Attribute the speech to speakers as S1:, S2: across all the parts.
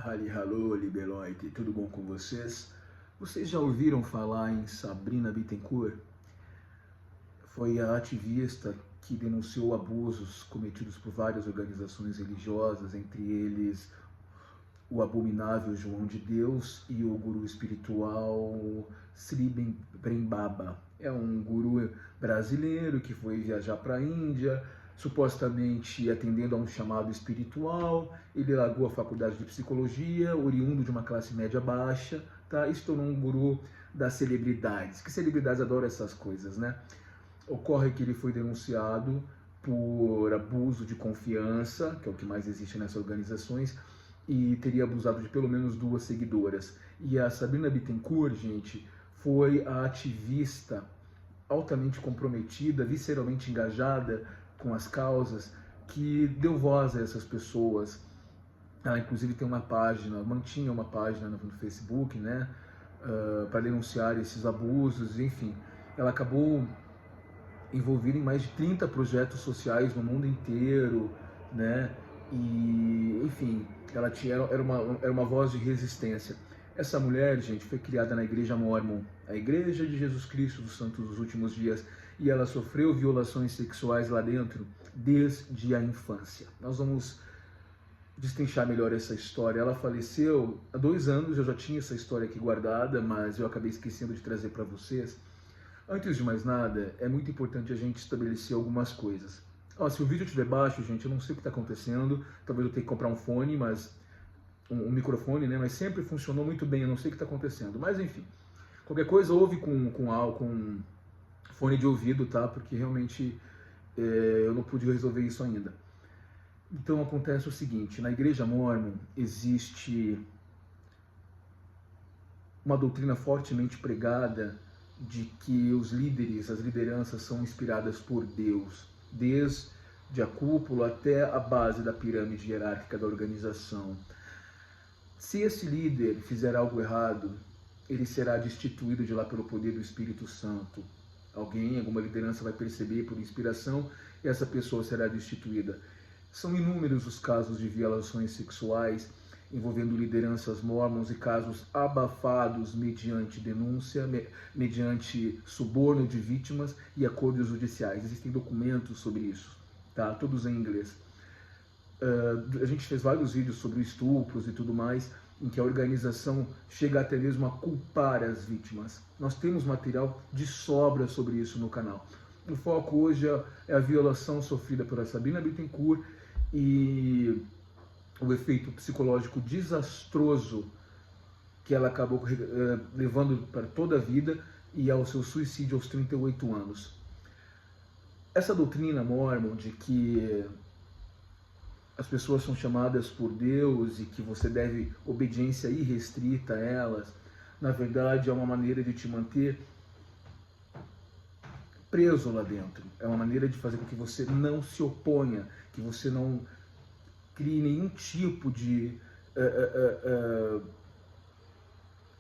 S1: Hallo, Libeloite, tudo bom com vocês? Vocês já ouviram falar em Sabrina Bittencourt? Foi a ativista que denunciou abusos cometidos por várias organizações religiosas, entre eles o abominável João de Deus e o guru espiritual Sri Prem Baba. É um guru brasileiro que foi viajar para a Índia, supostamente atendendo a um chamado espiritual. Ele largou a faculdade de psicologia, oriundo de uma classe média baixa, tá? E se tornou um guru das celebridades. Que celebridades adoram essas coisas, né? Ocorre que ele foi denunciado por abuso de confiança, que é o que mais existe nessas organizações, e teria abusado de pelo menos 2 seguidoras. E a Sabrina Bittencourt, gente, foi a ativista altamente comprometida, visceralmente engajada com as causas, que deu voz a essas pessoas. Ela inclusive tem uma página, mantinha uma página no Facebook, né, para denunciar esses abusos, enfim. Ela acabou envolvida em mais de 30 projetos sociais no mundo inteiro, né? E, enfim, ela era uma voz de resistência. Essa mulher, gente, foi criada na Igreja Mórmon, a Igreja de Jesus Cristo dos Santos dos Últimos Dias, e ela sofreu violações sexuais lá dentro desde a infância. Nós vamos destrinchar melhor essa história. Ela faleceu há 2 anos, eu já tinha essa história aqui guardada, mas eu acabei esquecendo de trazer para vocês. Antes de mais nada, é muito importante a gente estabelecer algumas coisas. Se o vídeo estiver baixo, gente, eu não sei o que está acontecendo. Talvez eu tenha que comprar um fone, mas um microfone, né? Mas sempre funcionou muito bem, eu não sei o que está acontecendo. Mas enfim, qualquer coisa ouve com fone de ouvido, tá? Porque realmente eu não pude resolver isso ainda. Então acontece o seguinte, na Igreja Mórmon existe uma doutrina fortemente pregada de que os líderes, as lideranças são inspiradas por Deus, desde a cúpula até a base da pirâmide hierárquica da organização. Se esse líder fizer algo errado, ele será destituído de lá pelo poder do Espírito Santo. Alguma liderança vai perceber por inspiração e essa pessoa será destituída. São inúmeros os casos de violações sexuais envolvendo lideranças mórmons e casos abafados mediante denúncia, mediante suborno de vítimas e acordos judiciais. Existem documentos sobre isso, tá? Todos em inglês. A gente fez vários vídeos sobre estupros e tudo mais, em que a organização chega até mesmo a culpar as vítimas. Nós temos material de sobra sobre isso no canal. O foco hoje é a violação sofrida por Sabrina Bittencourt e o efeito psicológico desastroso que ela acabou levando para toda a vida e ao seu suicídio aos 38 anos. Essa doutrina mórmon de que as pessoas são chamadas por Deus e que você deve obediência irrestrita a elas, na verdade é uma maneira de te manter preso lá dentro. É uma maneira de fazer com que você não se oponha, que você não crie nenhum tipo de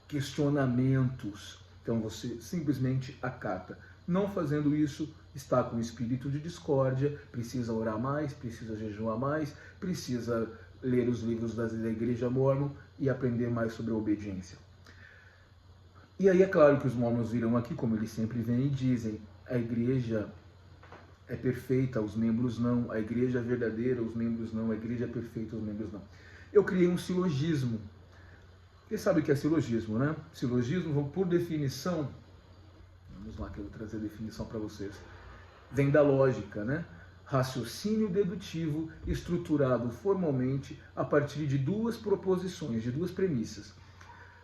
S1: questionamentos. Então você simplesmente acata. Não fazendo isso, está com espírito de discórdia, precisa orar mais, precisa jejuar mais, precisa ler os livros da Igreja Mórmon e aprender mais sobre a obediência. E aí é claro que os mórmons virão aqui, como eles sempre vêm e dizem, a igreja é perfeita, os membros não. A igreja é verdadeira, os membros não. A igreja é perfeita, os membros não. Eu criei um silogismo. Você sabe o que é silogismo, né? Silogismo, por definição, vamos lá que eu vou trazer a definição para vocês, vem da lógica, né? Raciocínio dedutivo estruturado formalmente a partir de 2 proposições, de 2 premissas,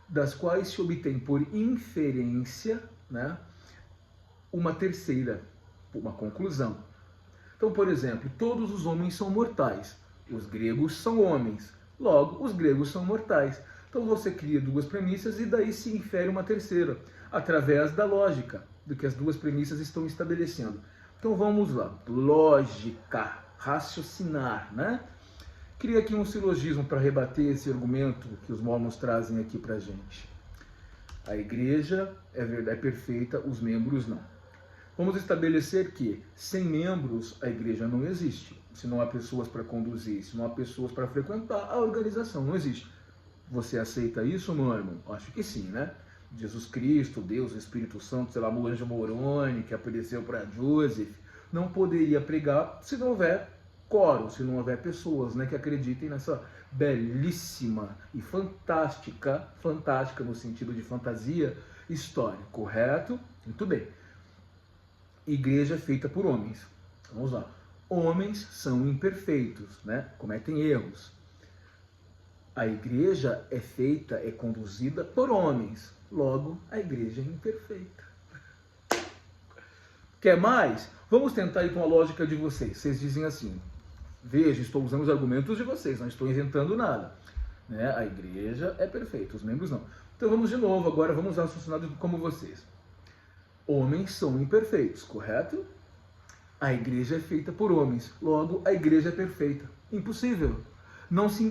S1: das quais se obtém por inferência, né, uma terceira, uma conclusão. Então, por exemplo, todos os homens são mortais. Os gregos são homens. Logo, os gregos são mortais. Então você cria 2 premissas e daí se infere uma terceira, através da lógica, do que as 2 premissas estão estabelecendo. Então vamos lá. Lógica, raciocinar, né? Cria aqui um silogismo para rebater esse argumento que os mórmons trazem aqui para a gente. A igreja é perfeita, os membros não. Vamos estabelecer que, sem membros, a igreja não existe. Se não há pessoas para conduzir, se não há pessoas para frequentar, a organização não existe. Você aceita isso, meu irmão? Acho que sim, né? Jesus Cristo, Deus, o Espírito Santo, sei lá, o anjo Moroni, que apareceu para Joseph, não poderia pregar se não houver coro, se não houver pessoas, né, que acreditem nessa belíssima e fantástica no sentido de fantasia, história, correto? Muito bem. Igreja é feita por homens. Vamos lá. Homens são imperfeitos, né? Cometem erros. A igreja é feita, é conduzida por homens. Logo, a igreja é imperfeita. Quer mais? Vamos tentar ir com a lógica de vocês. Vocês dizem assim, veja, estou usando os argumentos de vocês, não estou inventando nada. Né? A igreja é perfeita, os membros não. Então vamos de novo, agora vamos raciocinar como vocês. Homens são imperfeitos, correto? A igreja é feita por homens, logo a igreja é perfeita. Impossível. Não se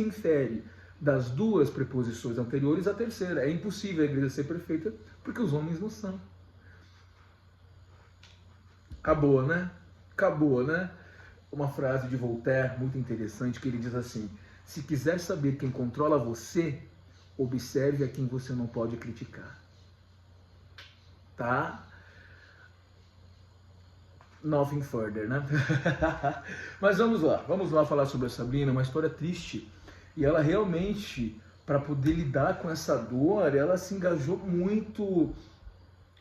S1: infere das duas preposições anteriores a terceira. É impossível a igreja ser perfeita porque os homens não são. Acabou, né? Acabou, né? Uma frase de Voltaire muito interessante que ele diz assim: se quiser saber quem controla você, observe a quem você não pode criticar. Tá? Nothing further, né? Mas vamos lá falar sobre a Sabrina, uma história triste. E ela realmente, para poder lidar com essa dor, ela se engajou muito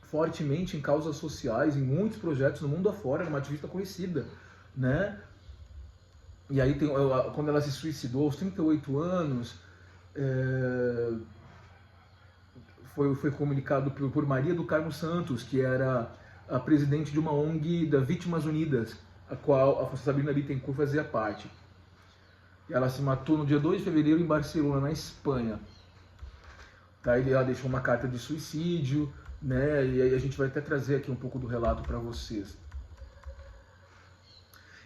S1: fortemente em causas sociais, em muitos projetos no mundo afora, era uma ativista conhecida, né? E aí, quando ela se suicidou aos 38 anos, foi comunicado por Maria do Carmo Santos, que era a presidente de uma ONG da Vítimas Unidas, a qual a Sabrina Bittencourt fazia parte. E ela se matou no dia 2 de fevereiro em Barcelona, na Espanha. Tá? Ela deixou uma carta de suicídio, né? E aí a gente vai até trazer aqui um pouco do relato para vocês.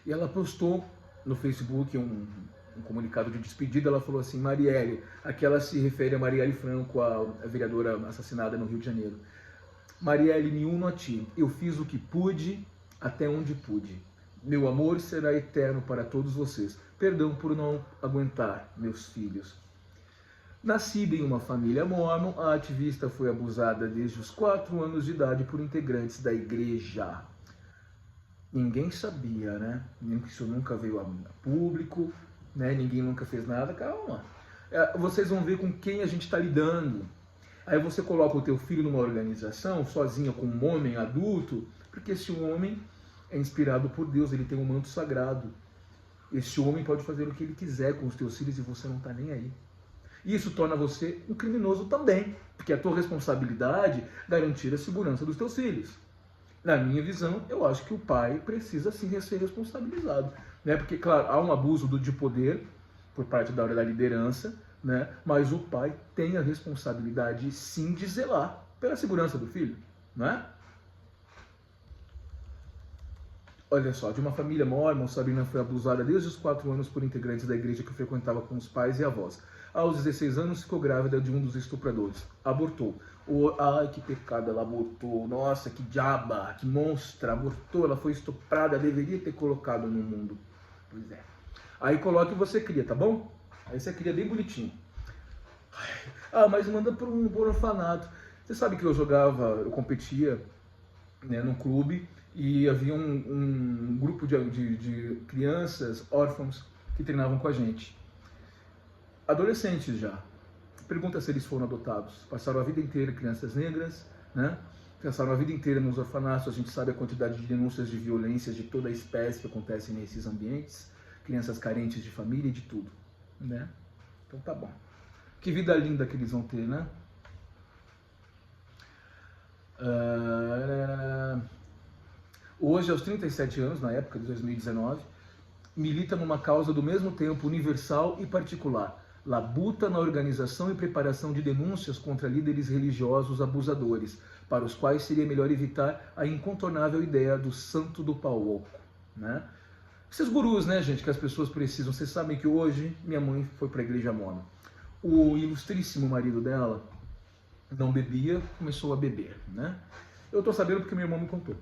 S1: E ela postou no Facebook um comunicado de despedida. Ela falou assim: Marielle, aqui ela se refere a Marielle Franco, a vereadora assassinada no Rio de Janeiro. Marielle, me uno a ti. Eu fiz o que pude, até onde pude. Meu amor será eterno para todos vocês. Perdão por não aguentar, meus filhos. Nascida em uma família mórmon, a ativista foi abusada desde os 4 anos de idade por integrantes da igreja. Ninguém sabia, né? Isso nunca veio a público, né? Ninguém nunca fez nada. Calma. Vocês vão ver com quem a gente está lidando. Aí você coloca o teu filho numa organização, sozinho com um homem adulto, porque esse homem é inspirado por Deus, ele tem um manto sagrado. Esse homem pode fazer o que ele quiser com os teus filhos e você não está nem aí. Isso torna você um criminoso também, porque é a tua responsabilidade garantir a segurança dos teus filhos. Na minha visão, eu acho que o pai precisa sim ser responsabilizado, né? Porque, claro, há um abuso de poder por parte da liderança, né? Mas o pai tem a responsabilidade sim de zelar pela segurança do filho, né? Olha só, de uma família mórmon, Sabrina foi abusada desde os 4 anos por integrantes da igreja que frequentava com os pais e avós. Aos 16 anos, ficou grávida de um dos estupradores. Abortou. Ai, que pecado, ela abortou. Nossa, que diaba, que monstra. Abortou, ela foi estuprada, deveria ter colocado no mundo. Pois é. Aí coloca e você cria, tá bom? Aí você cria bem bonitinho. Mas manda para um orfanato. Você sabe que eu competia, né, num clube, e havia um grupo de crianças órfãos que treinavam com a gente. Adolescentes já. Pergunta se eles foram adotados. Passaram a vida inteira crianças negras, né? Passaram a vida inteira nos orfanatos. A gente sabe a quantidade de denúncias de violências de toda a espécie que acontecem nesses ambientes. Crianças carentes de família e de tudo, né? Então tá bom. Que vida linda que eles vão ter, né? Hoje, aos 37 anos, na época de 2019, milita numa causa do mesmo tempo universal e particular. Labuta na organização e preparação de denúncias contra líderes religiosos abusadores, para os quais seria melhor evitar a incontornável ideia do santo do pau oco, né? Esses gurus, né, gente, que as pessoas precisam. Vocês sabem que hoje minha mãe foi para a igreja mórmon. O ilustríssimo marido dela não bebia, começou a beber, né? Eu tô sabendo porque meu irmão me contou.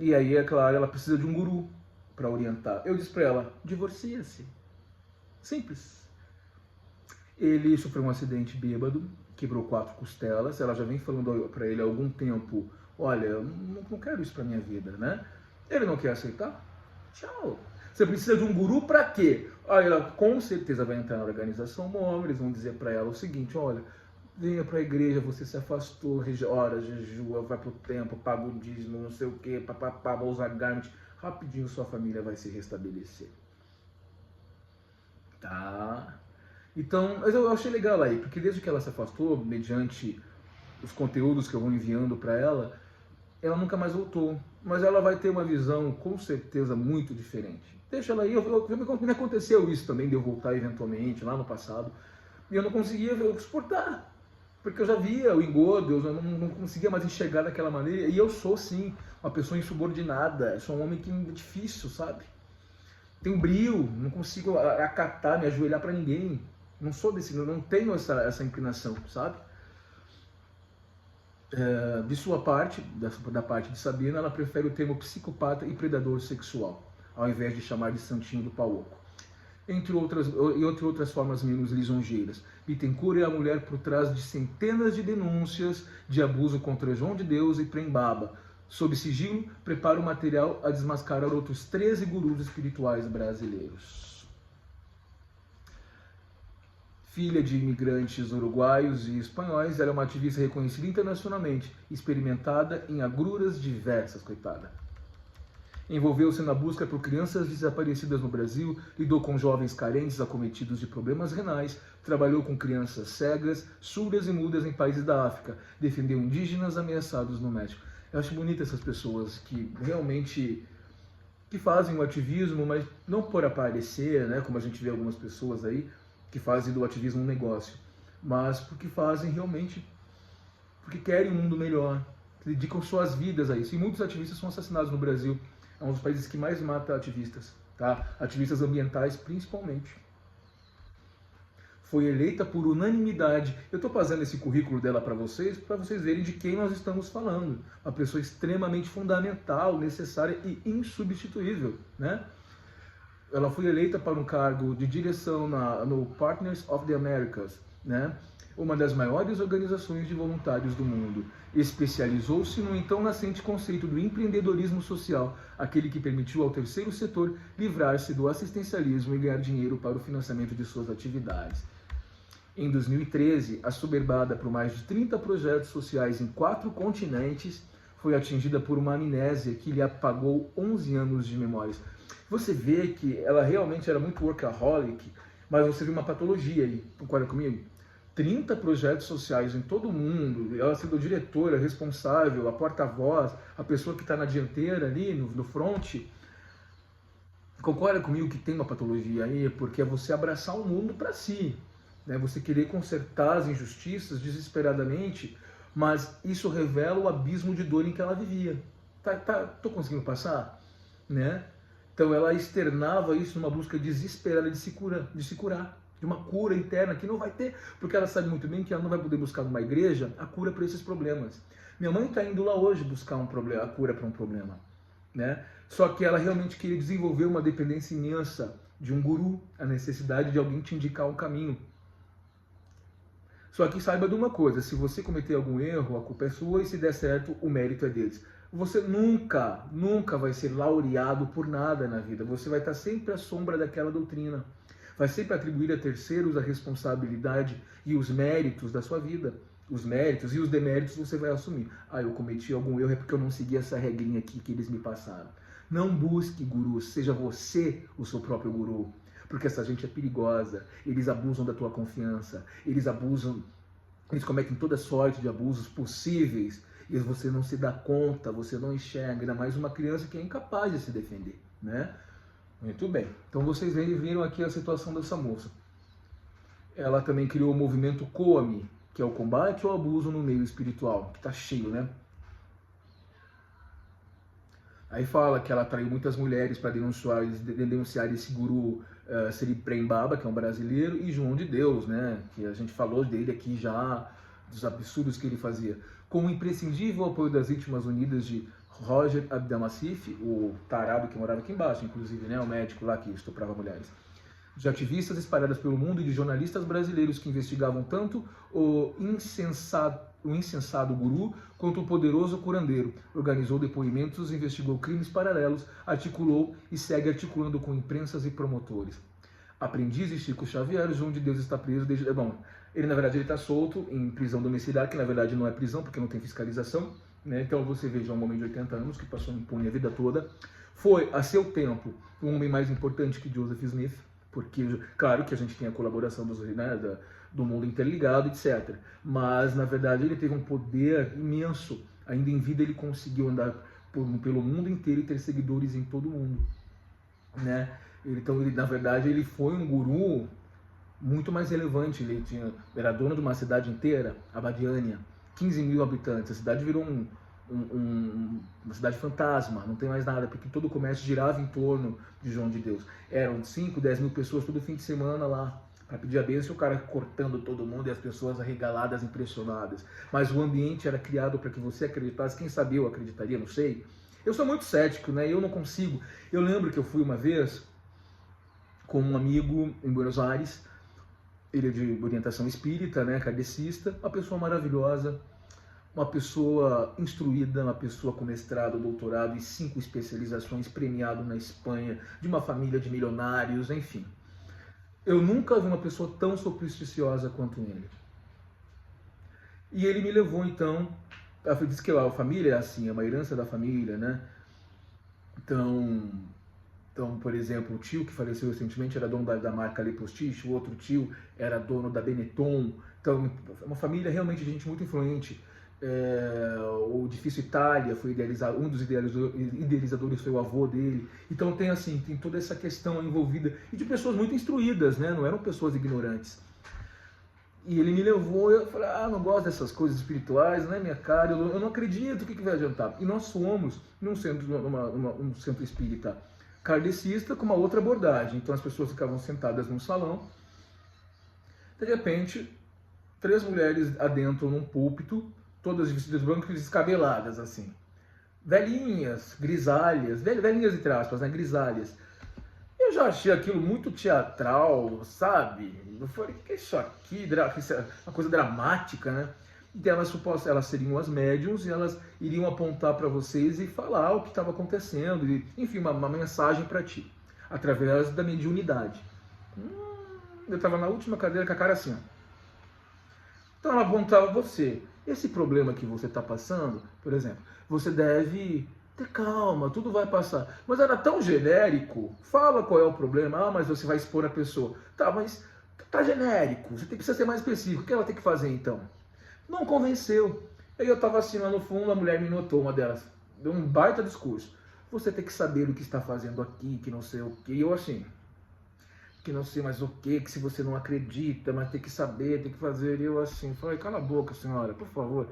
S1: E aí, é claro, ela precisa de um guru para orientar. Eu disse para ela: divorcia-se. Simples. Ele sofreu um acidente bêbado, quebrou 4 costelas. Ela já vem falando para ele há algum tempo: olha, eu não quero isso para minha vida, né? Ele não quer aceitar? Tchau. Você precisa de um guru para quê? Aí ela com certeza vai entrar na organização Mormon. Eles vão dizer para ela o seguinte: olha, venha para a igreja, você se afastou, ora, jejua, vai pro templo, paga o dízimo, não sei o que, papapá, vai usar garment. Rapidinho sua família vai se restabelecer. Tá? Então, mas eu achei legal aí, porque desde que ela se afastou, mediante os conteúdos que eu vou enviando para ela, ela nunca mais voltou. Mas ela vai ter uma visão, com certeza, muito diferente. Deixa ela aí. Me aconteceu isso também, de eu voltar eventualmente, lá no passado, e eu não conseguia suportar. Porque eu já via o engodo, eu não conseguia mais enxergar daquela maneira. E eu sou, sim, uma pessoa insubordinada. Eu sou um homem que é difícil, sabe? Tenho brio, não consigo acatar, me ajoelhar para ninguém. Não sou desse, não tenho essa inclinação, sabe? De sua parte, da parte de Sabina, ela prefere o termo psicopata e predador sexual, ao invés de chamar de santinho do pau oco. Entre outras formas menos lisonjeiras. Bittencourt é a mulher por trás de centenas de denúncias de abuso contra João de Deus e Prembaba. Sob sigilo, prepara o material a desmascarar outros 13 gurus espirituais brasileiros. Filha de imigrantes uruguaios e espanhóis, ela é uma ativista reconhecida internacionalmente, experimentada em agruras diversas, coitada. Envolveu-se na busca por crianças desaparecidas no Brasil, lidou com jovens carentes acometidos de problemas renais, trabalhou com crianças cegas, surdas e mudas em países da África, defendeu indígenas ameaçados no México. Eu acho bonita essas pessoas que realmente que fazem o ativismo, mas não por aparecer, né, como a gente vê algumas pessoas aí, que fazem do ativismo um negócio, mas porque fazem realmente, porque querem um mundo melhor, dedicam suas vidas a isso. E muitos ativistas são assassinados no Brasil. É um dos países que mais mata ativistas, tá? Ativistas ambientais, principalmente. Foi eleita por unanimidade. Eu estou fazendo esse currículo dela para vocês verem de quem nós estamos falando. Uma pessoa extremamente fundamental, necessária e insubstituível, né? Ela foi eleita para um cargo de direção no Partners of the Americas, né? Uma das maiores organizações de voluntários do mundo. Especializou-se no então nascente conceito do empreendedorismo social, aquele que permitiu ao terceiro setor livrar-se do assistencialismo e ganhar dinheiro para o financiamento de suas atividades. Em 2013, assoberbada por mais de 30 projetos sociais em 4 continentes, foi atingida por uma amnésia que lhe apagou 11 anos de memórias. Você vê que ela realmente era muito workaholic, mas você vê uma patologia aí, concorda comigo? 30 projetos sociais em todo o mundo, ela sendo diretora, responsável, a porta-voz, a pessoa que está na dianteira ali, no front. Concorda comigo que tem uma patologia aí? Porque é você abraçar o mundo para si, né? Você querer consertar as injustiças desesperadamente, mas isso revela o abismo de dor em que ela vivia. Tô conseguindo passar? Né? Então ela externava isso numa busca desesperada de se curar. De uma cura interna que não vai ter, porque ela sabe muito bem que ela não vai poder buscar numa igreja a cura para esses problemas. Minha mãe está indo lá hoje buscar a cura para um problema, né? Só que ela realmente queria desenvolver uma dependência imensa de um guru, a necessidade de alguém te indicar um caminho. Só que saiba de uma coisa, se você cometer algum erro, a culpa é sua, e se der certo, o mérito é deles. Você nunca vai ser laureado por nada na vida, você vai estar sempre à sombra daquela doutrina. Vai sempre atribuir a terceiros a responsabilidade e os méritos da sua vida. Os méritos e os deméritos você vai assumir. Eu cometi algum erro, é porque eu não segui essa regrinha aqui que eles me passaram. Não busque gurus, seja você o seu próprio guru. Porque essa gente é perigosa, eles abusam da tua confiança, eles cometem toda sorte de abusos possíveis, e você não se dá conta, você não enxerga, ainda mais uma criança que é incapaz de se defender, né? Muito bem, então vocês viram aqui a situação dessa moça. Ela também criou o movimento COAME, que é o combate ao abuso no meio espiritual, que está cheio, né? Aí fala que ela atraiu muitas mulheres para denunciar esse guru Sri Prembaba, que é um brasileiro, e João de Deus, né? Que a gente falou dele aqui já, dos absurdos que ele fazia. Com o imprescindível apoio das Vítimas Unidas de Roger Abdelmassif, o tarado que morava aqui embaixo, inclusive, né, o médico lá que estuprava mulheres. de ativistas espalhadas pelo mundo e de jornalistas brasileiros que investigavam tanto o insensado guru quanto o poderoso curandeiro. Organizou depoimentos, investigou crimes paralelos, articulou e segue articulando com imprensas e promotores. Aprendiz de Chico Xavier, João de Deus está preso desde... Bom, ele na verdade está solto em prisão domiciliar, que na verdade não é prisão porque não tem fiscalização, né? Então você veja um homem de 80 anos que passou impune a vida toda. Foi, a seu tempo, um homem mais importante que Joseph Smith, porque, claro que a gente tem a colaboração do mundo interligado, etc. Mas, na verdade, ele teve um poder imenso. Ainda em vida, ele conseguiu andar pelo mundo inteiro e ter seguidores em todo o mundo, né? Então, na verdade, ele foi um guru muito mais relevante. Ele era dono de uma cidade inteira, Abadiânia, 15 mil habitantes. A cidade virou uma cidade fantasma, não tem mais nada, porque todo o comércio girava em torno de João de Deus. Eram 5, 10 mil pessoas todo fim de semana lá para pedir a bênção, o cara cortando todo mundo e as pessoas arregaladas, impressionadas. Mas o ambiente era criado para que você acreditasse. Quem sabia eu acreditaria, não sei. Eu sou muito cético, né? Eu não consigo. Eu lembro que eu fui uma vez com um amigo em Buenos Aires, ele é de orientação espírita, né? Kardecista, uma pessoa maravilhosa, uma pessoa instruída, uma pessoa com mestrado, doutorado e 5 especializações, premiado na Espanha, de uma família de milionários, enfim. Eu nunca vi uma pessoa tão supersticiosa quanto ele. E ele me levou, então, diz que a família é assim, é uma herança da família, né? Então, por exemplo, o tio que faleceu recentemente era dono da marca Le Postiche, o outro tio era dono da Benetton. Então, uma família realmente de gente muito influente. O Edifício Itália foi idealizado, um dos idealizadores foi o avô dele. Então tem assim, tem toda essa questão envolvida e de pessoas muito instruídas, né? Não eram pessoas ignorantes. E ele me levou, eu falei, não gosto dessas coisas espirituais, não é minha cara, eu não acredito, o que vai adiantar? E nós fomos num centro espírita kardecista com uma outra abordagem. Então as pessoas ficavam sentadas num salão, de repente 3 mulheres adentram num púlpito, todas vestidas brancas e descabeladas, assim. Velhinhas, grisalhas, velhinhas entre aspas, né? Grisalhas. Eu já achei aquilo muito teatral, sabe? Eu falei, que é isso aqui? Uma coisa dramática, né? E elas seriam as médiums e elas iriam apontar para vocês e falar o que estava acontecendo, e, enfim, uma mensagem para ti, através da mediunidade. Eu estava na última cadeira com a cara assim, ó. Então ela apontava você. Esse problema que você está passando, por exemplo, você deve ter calma, tudo vai passar. Mas era tão genérico, fala qual é o problema, mas você vai expor a pessoa. Tá, mas tá genérico, você precisa ser mais específico. O que ela tem que fazer então? Não convenceu. Aí eu estava assim lá no fundo, a mulher me notou, uma delas, deu um baita discurso. Você tem que saber o que está fazendo aqui, que não sei o que. E eu assim, que não sei mais o que se você não acredita, mas tem que saber, tem que fazer. E eu assim, falei, cala a boca, senhora, por favor.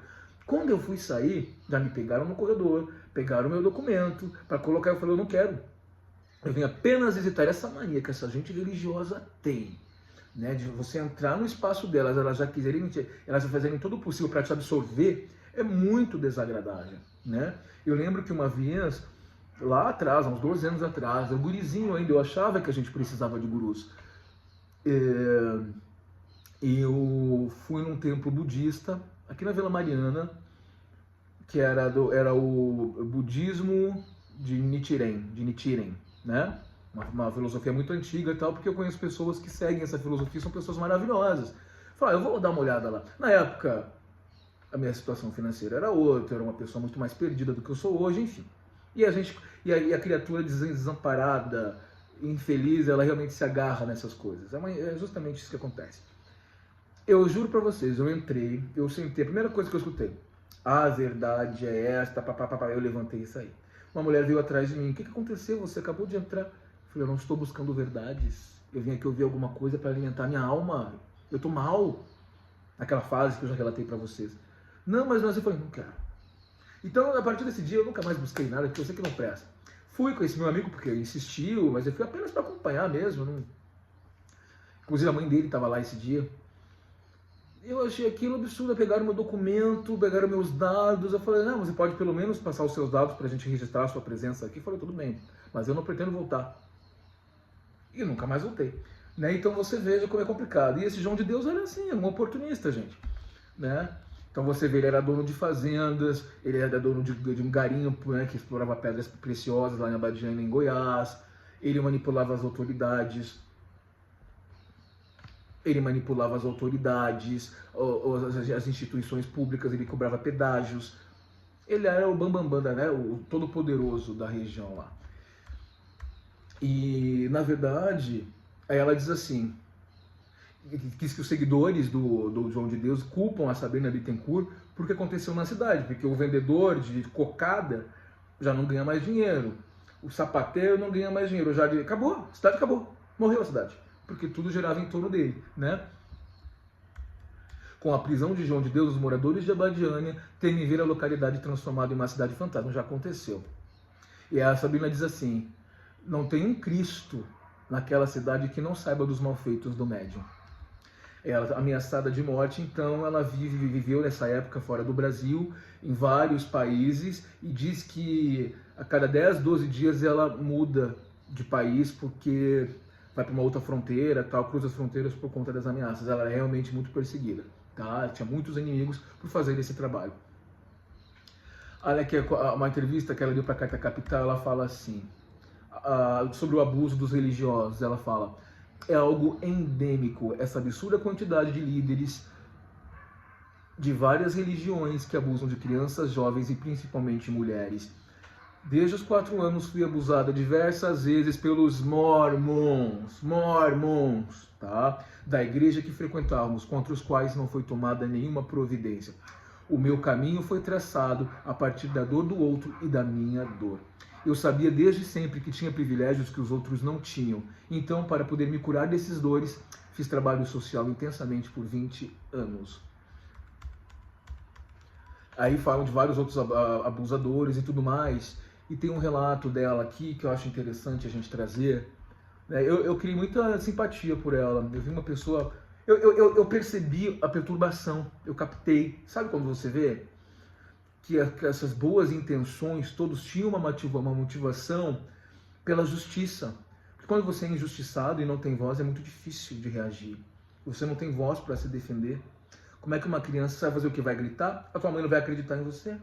S1: Quando eu fui sair, já me pegaram no corredor, pegaram o meu documento para colocar, eu falei, eu não quero. Eu vim apenas visitar essa mania que essa gente religiosa tem, né? De você entrar no espaço delas, elas já quiserem, elas fazerem todo o possível para te absorver, é muito desagradável, né? Eu lembro que uma vez, lá atrás, uns 12 anos atrás, eu gurizinho ainda, eu achava que a gente precisava de gurus. Eu fui num templo budista, aqui na Vila Mariana, que era o budismo de Nichiren, né? Uma filosofia muito antiga e tal, porque eu conheço pessoas que seguem essa filosofia, são pessoas maravilhosas. Falei, eu vou dar uma olhada lá. Na época, a minha situação financeira era outra, eu era uma pessoa muito mais perdida do que eu sou hoje, enfim. E a criatura desamparada, infeliz, ela realmente se agarra nessas coisas. É justamente isso que acontece. Eu juro pra vocês, eu entrei, eu sentei, a primeira coisa que eu escutei, a verdade é esta, papapá, eu levantei e saí. Uma mulher veio atrás de mim, o que aconteceu? Você acabou de entrar. Eu falei, eu não estou buscando verdades, eu vim aqui ouvir alguma coisa para alimentar minha alma, eu tô mal. Aquela fase que eu já relatei pra vocês. Não, mas eu falei, não quero. Então, a partir desse dia, eu nunca mais busquei nada, porque eu sei que não presta. Fui com esse meu amigo, porque ele insistiu, mas eu fui apenas para acompanhar mesmo. Não... Inclusive, a mãe dele estava lá esse dia. Eu achei aquilo absurdo, pegaram meu documento, pegaram meus dados. Eu falei, não, você pode pelo menos passar os seus dados para a gente registrar a sua presença aqui. Eu falei, tudo bem, mas eu não pretendo voltar. E nunca mais voltei. né? Então você veja como é complicado. E esse João de Deus era assim, um oportunista, gente, né? Então você vê, ele era dono de fazendas, ele era dono de um garimpo, né, que explorava pedras preciosas lá em Abadiânia, em Goiás. Ele manipulava as autoridades, as instituições públicas, ele cobrava pedágios. Ele era o bambambam, né, o todo-poderoso da região lá. E, na verdade, aí ela diz assim, que os seguidores do João de Deus culpam a Sabrina Bittencourt porque aconteceu na cidade, porque o vendedor de cocada já não ganha mais dinheiro, o sapateiro não ganha mais dinheiro, acabou, a cidade acabou, morreu a cidade, porque tudo girava em torno dele, né? Com a prisão de João de Deus, os moradores de Abadiânia temem ver a localidade transformada em uma cidade fantasma, já aconteceu. E a Sabrina diz assim, não tem um Cristo naquela cidade que não saiba dos malfeitos do médium. Ela ameaçada de morte, então ela viveu nessa época fora do Brasil, em vários países, e diz que a cada 10, 12 dias ela muda de país porque vai para uma outra fronteira, tal, cruza as fronteiras por conta das ameaças. Ela é realmente muito perseguida, tá? Tinha muitos inimigos por fazer esse trabalho. Olha aqui uma entrevista que ela deu para a Carta Capital, ela fala assim, sobre o abuso dos religiosos, ela fala: é algo endêmico, essa absurda quantidade de líderes de várias religiões que abusam de crianças, jovens e principalmente mulheres. Desde os 4 anos fui abusada diversas vezes pelos mormons, tá? Da igreja que frequentávamos, contra os quais não foi tomada nenhuma providência. O meu caminho foi traçado a partir da dor do outro e da minha dor. Eu sabia desde sempre que tinha privilégios que os outros não tinham. Então, para poder me curar desses dores, fiz trabalho social intensamente por 20 anos. Aí falam de vários outros abusadores e tudo mais. E tem um relato dela aqui que eu acho interessante a gente trazer. Eu criei muita simpatia por ela. Eu vi uma pessoa... Eu percebi a perturbação. Eu captei. Sabe quando você vê que essas boas intenções, todos tinham uma motivação pela justiça. Porque quando você é injustiçado e não tem voz, é muito difícil de reagir. Você não tem voz para se defender. Como é que uma criança vai fazer o que? Vai gritar? A tua mãe não vai acreditar em você.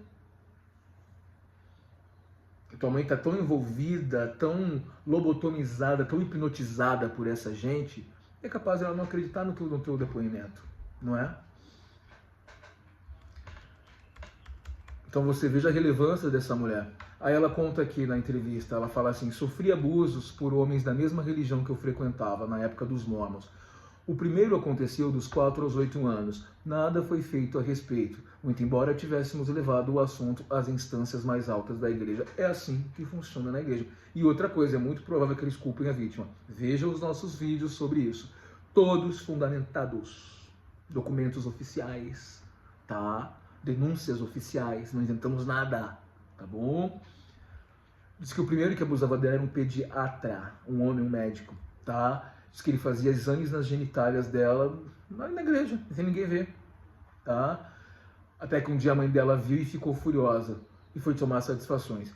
S1: A tua mãe está tão envolvida, tão lobotomizada, tão hipnotizada por essa gente, é capaz de ela não acreditar no teu depoimento, não é? Então você veja a relevância dessa mulher. Aí ela conta aqui na entrevista, ela fala assim: sofri abusos por homens da mesma religião que eu frequentava na época dos mormons. O primeiro aconteceu dos 4 aos 8 anos. Nada foi feito a respeito, muito embora tivéssemos levado o assunto às instâncias mais altas da igreja. É assim que funciona na igreja. E outra coisa, é muito provável que eles culpem a vítima. Veja os nossos vídeos sobre isso. Todos fundamentados. Documentos oficiais, tá? Denúncias oficiais, não inventamos nada, tá bom? Diz que o primeiro que abusava dela era um pediatra, um homem, um médico, tá? Diz que ele fazia exames nas genitálias dela na igreja, sem ninguém ver, tá? Até que um dia a mãe dela viu e ficou furiosa e foi tomar satisfações.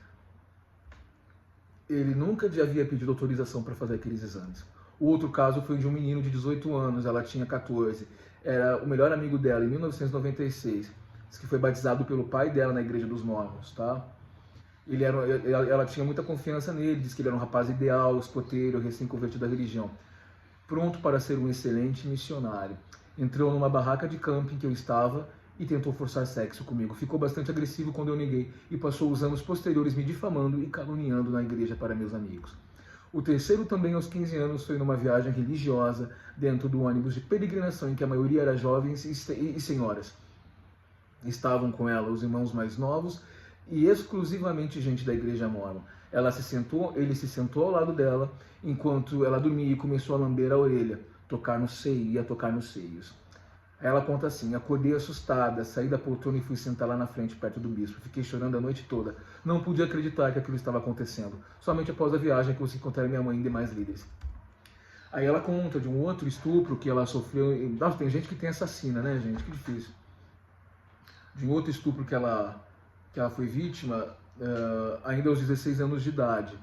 S1: Ele nunca havia pedido autorização para fazer aqueles exames. O outro caso foi de um menino de 18 anos, ela tinha 14, era o melhor amigo dela, em 1996. Diz que foi batizado pelo pai dela na igreja dos mormons, tá? Ela tinha muita confiança nele, diz que ele era um rapaz ideal, escoteiro, recém-convertido à religião, pronto para ser um excelente missionário. Entrou numa barraca de camping que eu estava e tentou forçar sexo comigo. Ficou bastante agressivo quando eu neguei e passou os anos posteriores me difamando e caluniando na igreja para meus amigos. O terceiro, também aos 15 anos, foi numa viagem religiosa dentro do ônibus de peregrinação em que a maioria era jovens e senhoras. Estavam com ela os irmãos mais novos e exclusivamente gente da igreja mormon. Ele se sentou ao lado dela enquanto ela dormia e começou a lamber a orelha, tocar nos seios. Ela conta assim: acordei assustada, saí da poltrona e fui sentar lá na frente, perto do bispo. Fiquei chorando a noite toda. Não podia acreditar que aquilo estava acontecendo. Somente após a viagem que eu encontrei minha mãe e demais líderes. Aí ela conta de um outro estupro que ela sofreu. Nossa, tem gente que tem assassina, né, gente? Que difícil. De um outro estupro que ela foi vítima, ainda aos 16 anos de idade.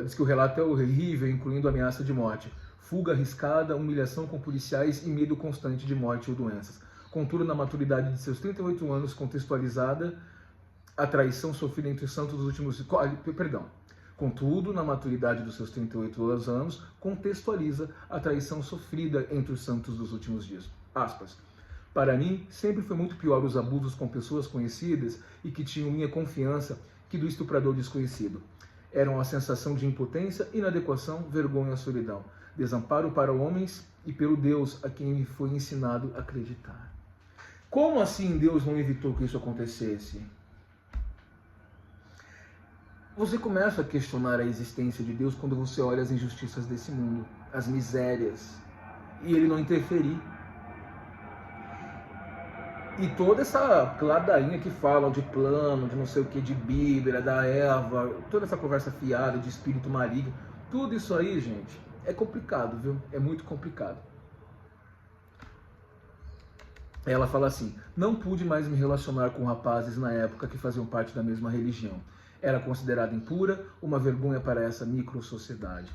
S1: Diz que o relato é horrível, incluindo ameaça de morte, fuga arriscada, humilhação com policiais e medo constante de morte ou doenças. Contudo, na maturidade de seus 38 anos, contextualizada a traição sofrida entre os santos dos últimos... Contudo, na maturidade dos seus 38 anos, contextualiza a traição sofrida entre os santos dos últimos dias. Aspas. Para mim, sempre foi muito pior os abusos com pessoas conhecidas e que tinham minha confiança que do estuprador desconhecido. Eram a sensação de impotência, inadequação, vergonha e solidão. Desamparo para homens e pelo Deus a quem me foi ensinado a acreditar. Como assim Deus não evitou que isso acontecesse? Você começa a questionar a existência de Deus quando você olha as injustiças desse mundo, as misérias, e ele não interferir. E toda essa ladainha que falam de plano, de não sei o que, de Bíblia, da Eva, toda essa conversa fiada de espírito maligno, tudo isso aí, gente, é complicado, viu? É muito complicado. Ela fala assim, não pude mais me relacionar com rapazes na época que faziam parte da mesma religião. Era considerada impura, uma vergonha para essa micro-sociedade.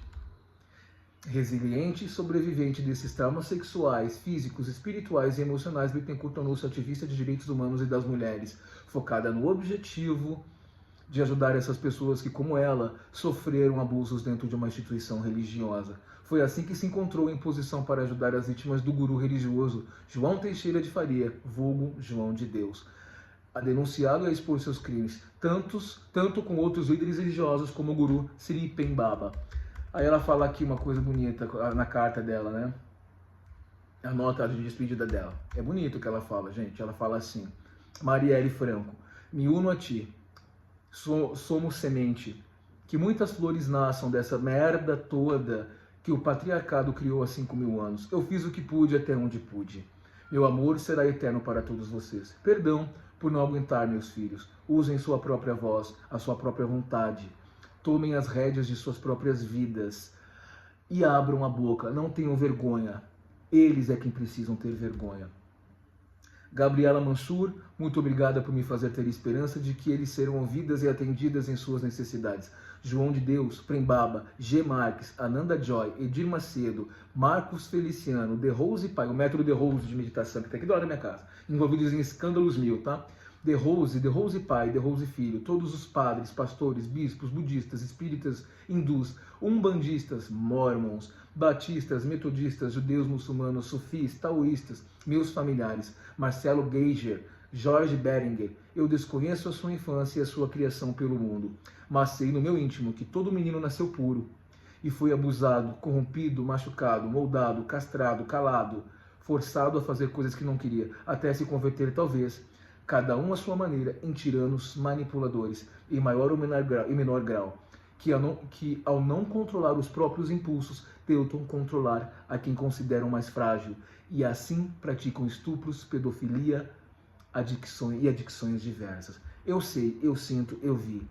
S1: Resiliente e sobrevivente desses traumas sexuais, físicos, espirituais e emocionais, Bittencourt tornou-se ativista de direitos humanos e das mulheres, focada no objetivo de ajudar essas pessoas que, como ela, sofreram abusos dentro de uma instituição religiosa. Foi assim que se encontrou em posição para ajudar as vítimas do guru religioso João Teixeira de Faria, vulgo João de Deus, a denunciá-lo e a expor seus crimes, tanto com outros líderes religiosos como o guru Sri Pembaba. Aí ela fala aqui uma coisa bonita na carta dela, né? A nota de despedida dela. É bonito o que ela fala, gente. Ela fala assim, Marielle Franco, me uno a ti, somos semente, que muitas flores nasçam dessa merda toda que o patriarcado criou há 5.000 anos. Eu fiz o que pude até onde pude. Meu amor será eterno para todos vocês. Perdão por não aguentar, meus filhos. Usem sua própria voz, a sua própria vontade. Tomem as rédeas de suas próprias vidas e abram a boca. Não tenham vergonha. Eles é quem precisam ter vergonha. Gabriela Mansur, muito obrigada por me fazer ter esperança de que eles serão ouvidas e atendidas em suas necessidades. João de Deus, Prembaba, G. Marques, Ananda Joy, Edir Macedo, Marcos Feliciano, The Rose Pai, o método The Rose de meditação, que está aqui do lado da minha casa, envolvidos em escândalos mil, tá? The Rose Pai, The Rose Filho, todos os padres, pastores, bispos, budistas, espíritas, hindus, umbandistas, mormons, batistas, metodistas, judeus, muçulmanos, sufis, taoístas, meus familiares, Marcelo Geiger, Jorge Beringer, eu desconheço a sua infância e a sua criação pelo mundo, mas sei no meu íntimo que todo menino nasceu puro e foi abusado, corrompido, machucado, moldado, castrado, calado, forçado a fazer coisas que não queria, até se converter talvez, cada um à sua maneira, em tiranos manipuladores, em maior ou menor grau, que ao não controlar os próprios impulsos, tentam controlar a quem consideram mais frágil, e assim praticam estupros, pedofilia, adicções diversas. Eu sei, eu sinto, eu vi,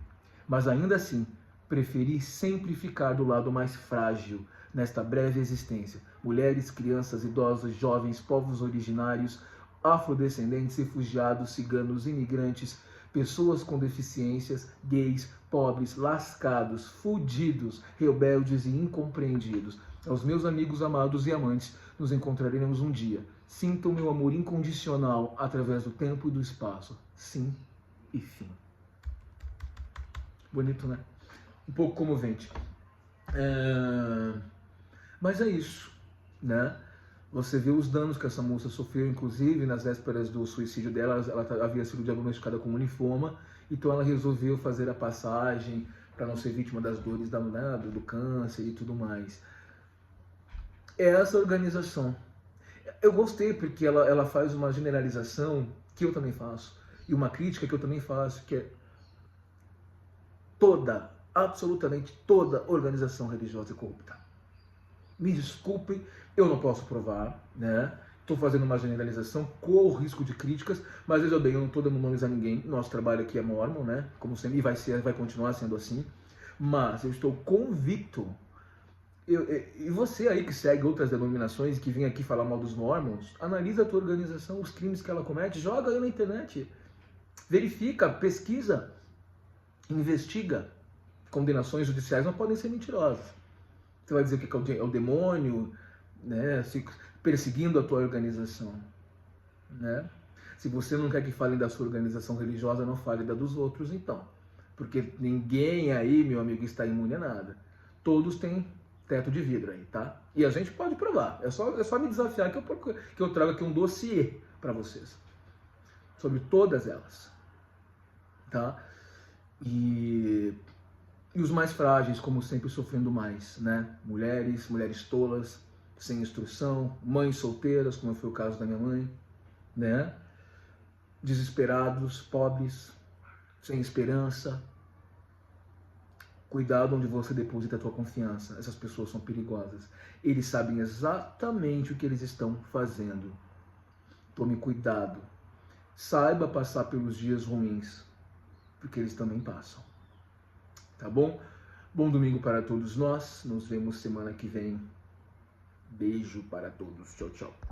S1: mas ainda assim, preferi sempre ficar do lado mais frágil nesta breve existência. Mulheres, crianças, idosos, jovens, povos originários, afrodescendentes, refugiados, ciganos, imigrantes, pessoas com deficiências, gays, pobres, lascados, fudidos, rebeldes e incompreendidos. Aos meus amigos amados e amantes, nos encontraremos um dia. Sintam meu amor incondicional através do tempo e do espaço. Sim e fim. Bonito, né? Um pouco comovente. Mas é isso, né? Você vê os danos que essa moça sofreu, inclusive nas vésperas do suicídio dela, ela havia sido diagnosticada com linfoma, então ela resolveu fazer a passagem para não ser vítima das dores do câncer e tudo mais. É essa organização. Eu gostei porque ela faz uma generalização que eu também faço, e uma crítica que eu também faço, que é absolutamente toda organização religiosa é corrupta. Me desculpem, eu não posso provar, né? Estou fazendo uma generalização, corro risco de críticas, mas veja bem, eu não estou dando nomes a ninguém. Nosso trabalho aqui é mormon, né? Como sempre, e vai continuar sendo assim. Mas eu estou convicto. E você aí que segue outras denominações e que vem aqui falar mal dos mormons, analisa a tua organização, os crimes que ela comete, joga aí na internet, verifica, pesquisa, investiga. condenações judiciais não podem ser mentirosas. Você vai dizer que é o demônio, né, perseguindo a tua organização, né? Se você não quer que falem da sua organização religiosa, não fale da dos outros, então. Porque ninguém aí, meu amigo, está imune a nada. Todos têm teto de vidro aí, tá? E a gente pode provar. É só me desafiar que eu trago aqui um dossiê para vocês. Sobre todas elas. Tá? E os mais frágeis, como sempre, sofrendo mais, né? Mulheres tolas, sem instrução, mães solteiras, como foi o caso da minha mãe, né? Desesperados, pobres, sem esperança. Cuidado onde você deposita a tua confiança. Essas pessoas são perigosas. Eles sabem exatamente o que eles estão fazendo. Tome cuidado. Saiba passar pelos dias ruins, porque eles também passam. Tá bom? Bom domingo para todos nós. Nos vemos semana que vem. Beijo para todos. Tchau, tchau.